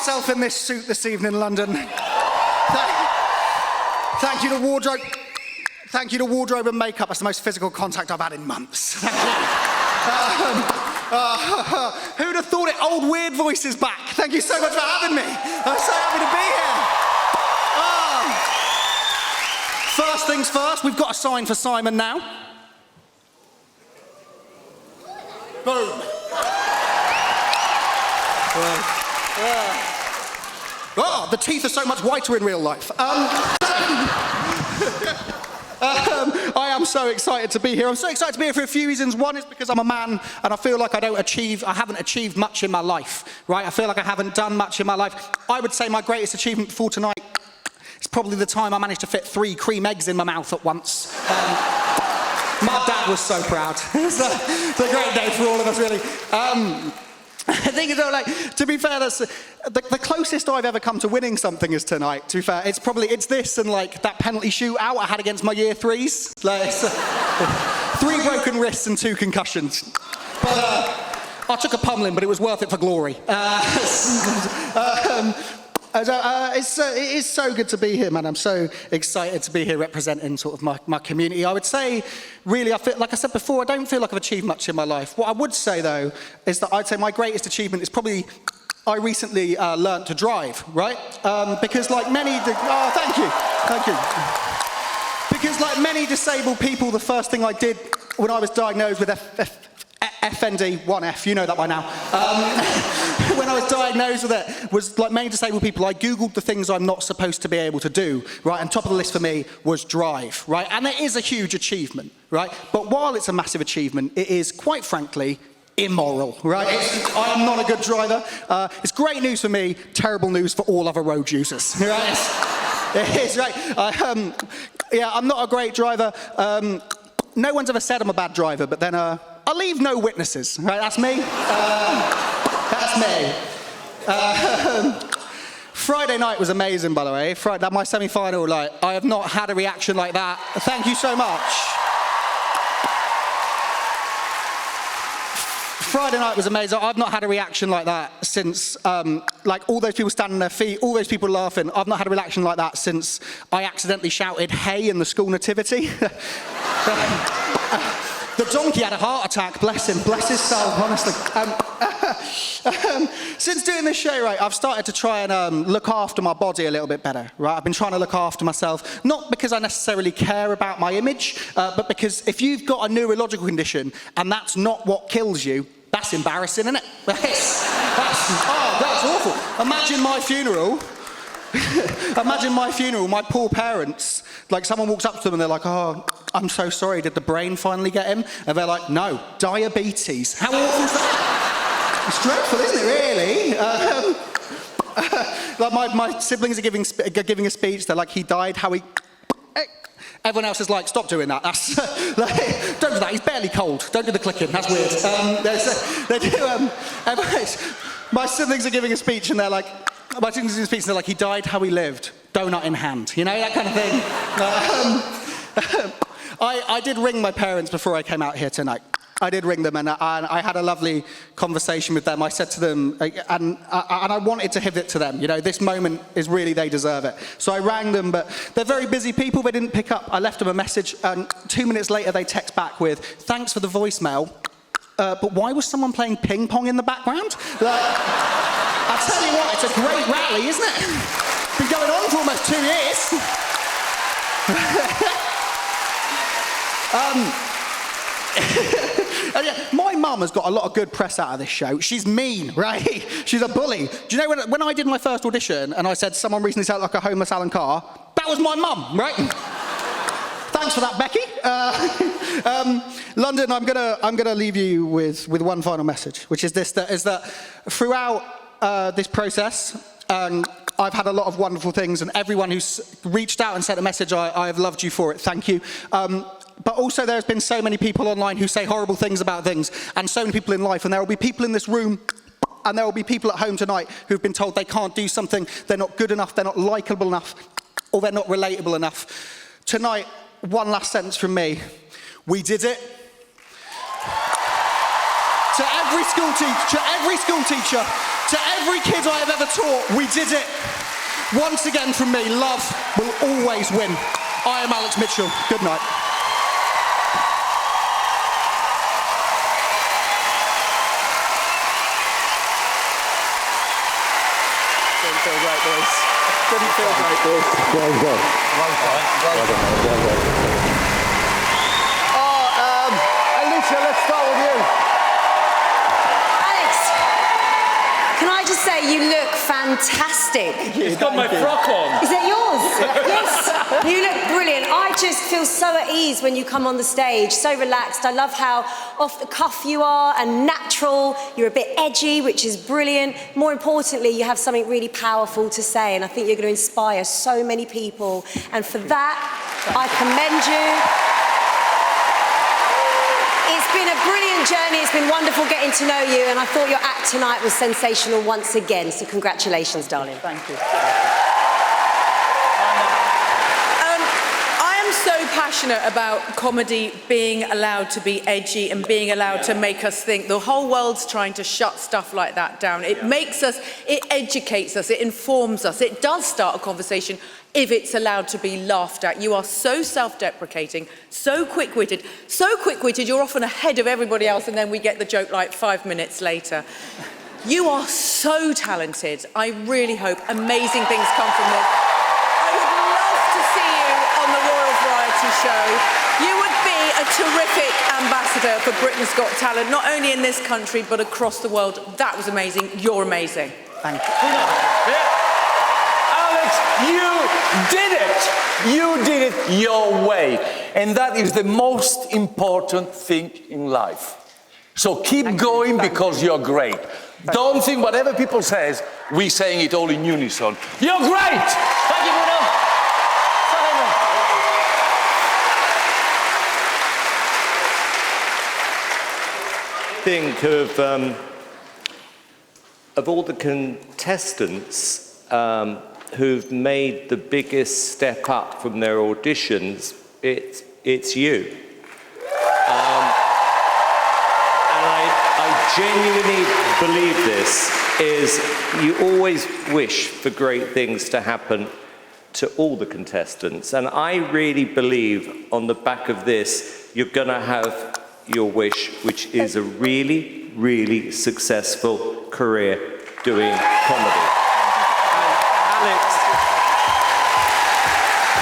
myself in this suit this evening, London. Thank you to wardrobe. Thank you to wardrobe and makeup. That's the most physical contact I've had in months. Who'd have thought it? Old weird voice is back. Thank you so much for having me. I'm so happy to be here. First things first, we've got a sign for Simon now. Boom. Oh, the teeth are so much whiter in real life. I am so excited to be here. I'm so excited to be here for a few reasons. One is because I'm a man and I feel like I haven't achieved much in my life, right? I feel like I haven't done much in my life. I would say my greatest achievement before tonight is probably the time I managed to fit 3 cream eggs in my mouth at once. My dad was so proud. It's a great day for all of us, really. I think it's like, to be fair, that's the closest I've ever come to winning something is tonight. To be fair, it's this and like that penalty shootout I had against my year 3s. Like, 3 broken wrists and 2 concussions. But I took a pummeling, but it was worth it for glory. It is so good to be here, man. I'm so excited to be here representing sort of my community. I would say, really, I feel, like I said before, I don't feel like I've achieved much in my life. What I would say, though, is that I'd say my greatest achievement is probably I recently learnt to drive, right? Because like many... thank you. Because like many disabled people, the first thing I did when I was diagnosed with FND1F, you know that by now. When I was diagnosed with it, was like many disabled people, I Googled the things I'm not supposed to be able to do, right? And top of the list for me was drive, right? And it is a huge achievement, right? But while it's a massive achievement, it is, quite frankly, immoral, right? I am not a good driver. It's great news for me, terrible news for all other road users, right? It is, right? I'm not a great driver. No one's ever said I'm a bad driver, but then I leave no witnesses, right? That's me. That's me. Friday night was amazing, by the way. My semi-final, like, I have not had a reaction like that. Thank you so much. Friday night was amazing. I've not had a reaction like that since, like, all those people standing on their feet, all those people laughing. I've not had a reaction like that since I accidentally shouted "hey" in the school nativity. The donkey had a heart attack, bless him, bless his soul, honestly. Since doing this show, right, I've started to try and look after my body a little bit better, right? I've been trying to look after myself, not because I necessarily care about my image, but because if you've got a neurological condition and that's not what kills you, that's embarrassing, isn't it? That's awful. Imagine my funeral. Imagine my funeral, my poor parents, like someone walks up to them and they're like, "Oh, I'm so sorry, did the brain finally get him?" And they're like, "No, diabetes." How awful is that? It's dreadful, isn't it, really? Like my siblings are giving a speech, they're like, "He died, how he..." Everyone else is like, "Stop doing that, that's, like, don't do that, he's barely cold, don't do the clicking, that's weird." My siblings are giving a speech and they're like, "He died how he lived, donut in hand," you know, that kind of thing. I did ring my parents before I came out here tonight. I did ring them and I had a lovely conversation with them. I said to them, and I wanted to give it to them, you know, this moment is really, they deserve it. So I rang them, but they're very busy people, they didn't pick up. I left them a message and 2 minutes later they text back with, "Thanks for the voicemail, but why was someone playing ping pong in the background?" Like, I tell you what, it's a great rally, isn't it? It's been going on for almost 2 years. My mum has got a lot of good press out of this show. She's mean, right? She's a bully. Do you know when I did my first audition and I said someone recently sounded like a homeless Alan Carr? That was my mum, right? Thanks for that, Becky. London, I'm gonna leave you with one final message, which is this: that throughout this process, I've had a lot of wonderful things, and everyone who's reached out and sent a message, I have loved you for it. Thank you. But also there's been so many people online who say horrible things about things, and so many people in life, and there will be people in this room, and there will be people at home tonight who've been told they can't do something, they're not good enough, they're not likeable enough, or they're not relatable enough. Tonight, one last sentence from me. We did it. to every school teacher, to every kid I have ever taught, we did it. Once again from me, love will always win. I am Alex Mitchell. Good night. Didn't feel great, boys. Didn't feel great, boys. Well done. Well done. Well done. Well done. Alicia, let's start with you. Alex, can I just say you look fantastic. It's got my frock on. Is that yours? Yes. You look brilliant. I just feel so at ease when you come on the stage, so relaxed. I love how off the cuff you are and natural. You're a bit edgy, which is brilliant. More importantly, you have something really powerful to say, and I think you're going to inspire so many people. And for that, I commend you. It's been a brilliant journey. It's been wonderful getting to know you, and I thought your act tonight was sensational once again. So congratulations, darling. Thank you. I am so passionate about comedy being allowed to be edgy and being allowed to make us think. The whole world's trying to shut stuff like that down. It makes us, it educates us, it informs us. It does start a conversation if it's allowed to be laughed at. You are so self-deprecating, so quick-witted you're often ahead of everybody else, and then we get the joke like 5 minutes later. You are so talented. I really hope amazing things come from this. I would love to see you on the Royal Variety Show. You would be a terrific ambassador for Britain's Got Talent, not only in this country, but across the world. That was amazing. You're amazing. Thank you. Alex, you did it. You did it your way. And that is the most important thing in life. So keep going because you're great. Don't think whatever people says, we're saying it all in unison. You're great! Thank you, Bruno. Think of all the contestants who've made the biggest step up from their auditions, it's you. And I genuinely believe this, is you always wish for great things to happen to all the contestants. And I really believe on the back of this, you're gonna have your wish, which is a really, really successful career doing comedy. Alex,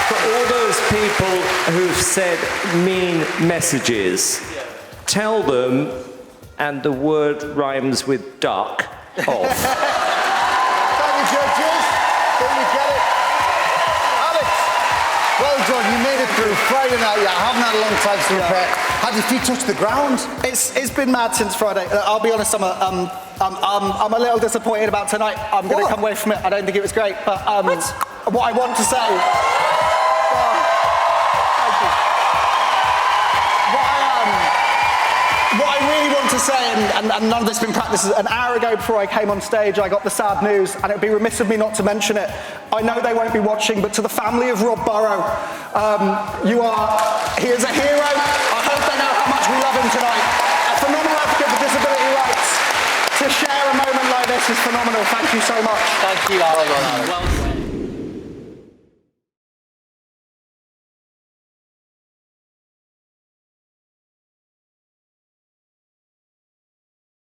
for all those people who've said mean messages, tell them, and the word rhymes with duck, off. Thank you, judges. There you get it. Alex, well done. You made it through Friday night. You haven't had a long time to prepare. Have your feet touched the ground? It's been mad since Friday. I'll be honest, I'm a little disappointed about tonight. I'm going to come away from it. I don't think it was great, but what I want to say. Thank you. What I really want to say, and none of this has been practiced, an hour ago before I came on stage, I got the sad news, and it would be remiss of me not to mention it. I know they won't be watching, but to the family of Rob Burrow, he is a hero. I hope they know how much we love him tonight. A phenomenal advocate for disability rights. To share a moment like this is phenomenal. Thank you so much. Thank you, Alex. Well done.